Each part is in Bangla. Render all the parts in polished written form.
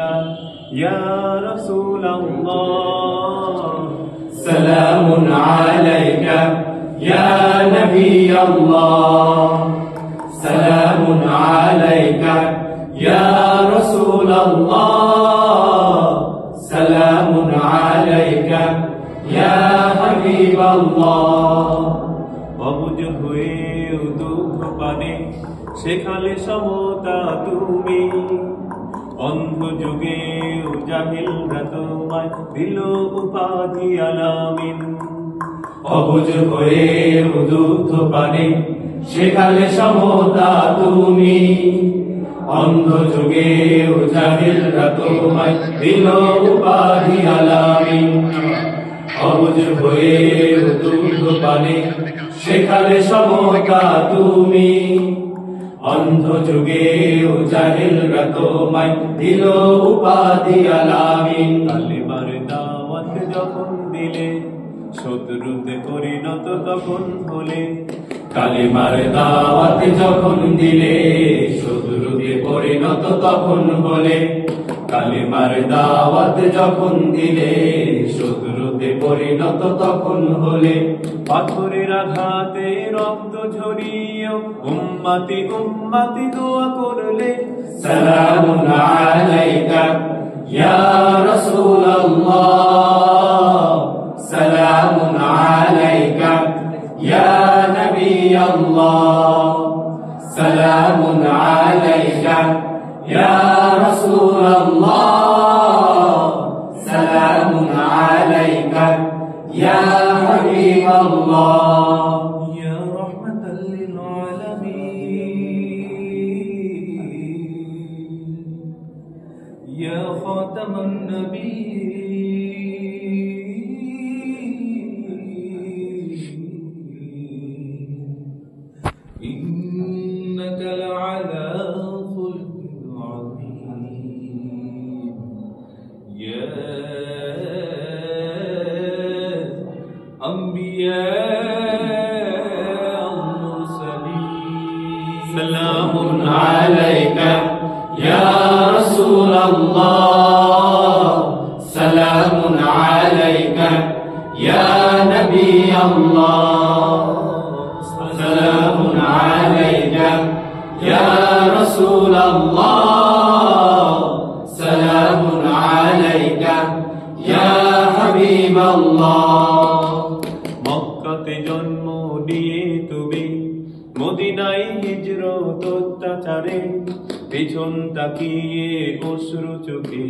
يا رسول الله سلام عليك يا نبي الله سلام عليك يا رسول الله سلام عليك يا حبيب الله অবুঝ হয়ে দুঃখ পানে শেখালে সমতা তুমি অন্ধ যুগে জাহিলরা তোমায় দিল উপাধি আলামিন অবুঝ হয়ে দুঃখ পানে শেখালে সমতা তুমি অন্ধ যুগে জাহিলরা তোমায় দিল উপাধি আলামিন অবুঝ হয়ে দুঃখ পানে শেখালে সমতা তুমি অন্ধ যুগে জাহিলরা তোমায় দিল উপাধি আলামিন কালিমার দাওয়াত যখন দিলে শত্রুতে পরিণত তখন হলে কালিমার দাওয়াত যখন দিলে শত্রুতে পরিণত তখন হলে কালিমার দাওয়াত যখন দিলে শত্রুতে পরিণত তখন হলে পাথরের আঘাতে রক্ত ঝরিয়ে উম্মতি উম্মতি দোয়া করলে সালামুন আলাইকা ইয়া রাসূলুল্লাহ সালামুন আলাইকা ইয়া নবিয়াল্লাহ সালামুন আলাইকা ইয়া রাসূলুল্লাহ সালামুন আলাইকা ইয়া হাবিবাল্লাহ ইয়া রাহমাতাল লিল আলামিন ইয়া খাতামান নবিয়্যিন ইন্নাকা লা'আলা খুলকিন আযীম ইয়া أنبياء المرسلين سلام عليك يا رسول الله سلام عليك يا نبي الله سلام عليك يا رسول الله سلام عليك يا حبيب الله মক্কাতে জন্ম নিয়ে তুমি মদিনায় হিজরত অত্যাচারে পেছন তাকিয়ে অশ্রু চোখে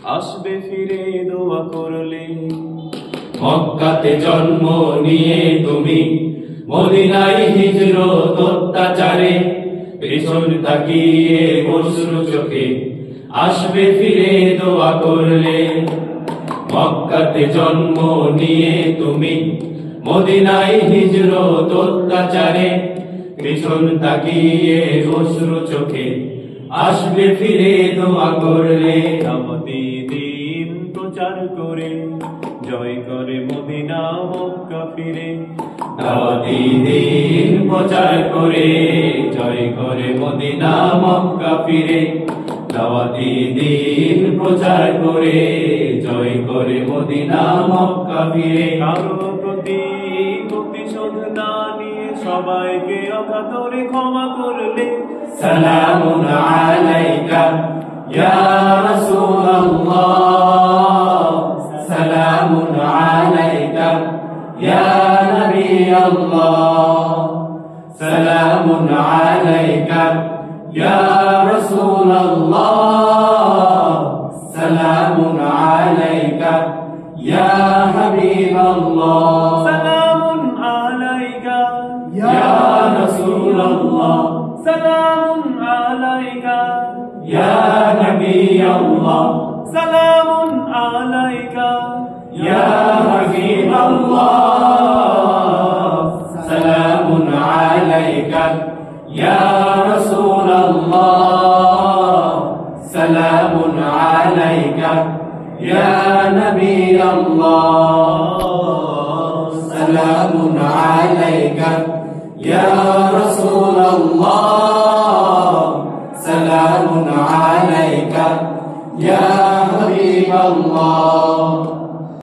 আসবে ফিরে দোয়া করলে মক্কাতে জন্ম নিয়ে তুমি মদিনায় হিজরত অত্যাচারে পেছন তাকিয়ে অশ্রু চোখে আসবে ফিরে দোয়া করলে মক্কাতে জন্ম নিয়ে তুমি মদিনায় হিজরত অত্যাচারে পেছন তাকিয়ে অশ্রু চোখে আসবে ফিরে দোয়া করলে দাওয়াতি দ্বীন প্রচার করে জয় করে মদিনা মক্কা ফিরে দাওয়াতি দ্বীন প্রচার করে জয় করে মদিনা মক্কা ফিরে দাওয়াতি দ্বীন প্রচার করে জয় করে মদিনা মক্কা ফিরে কারো প্রতি প্রতিশোধ না নিয়ে সবাইকে অকাতরে ক্ষমা করলে সালামুন আলাইকা ইয়া রাসূলুল্লাহ সালামুন আলাইকা ইয়া নবিয়াল্লাহ সালামুন আলাইকা ইয়া রাসূলুল্লাহ সালামুন আলাইকা ইয়া হাবিবাল্লাহ সালামুন আলাইকা ইয়া রাসূলুল্লাহ সালামুন আলাইকা ইয়া নবিয়াল্লাহ সালামুন আলাইকা ইয়া হাবিবাল্লাহ সালামুন আলাইকা ইয়া রাসূলুল্লাহ সালামুন আলাইকা ইয়া নবিয়াল্লাহ সালামুন আলাইকা ইয়া রাসূলুল্লাহ সালামুন আলাইকা يا حبيب الله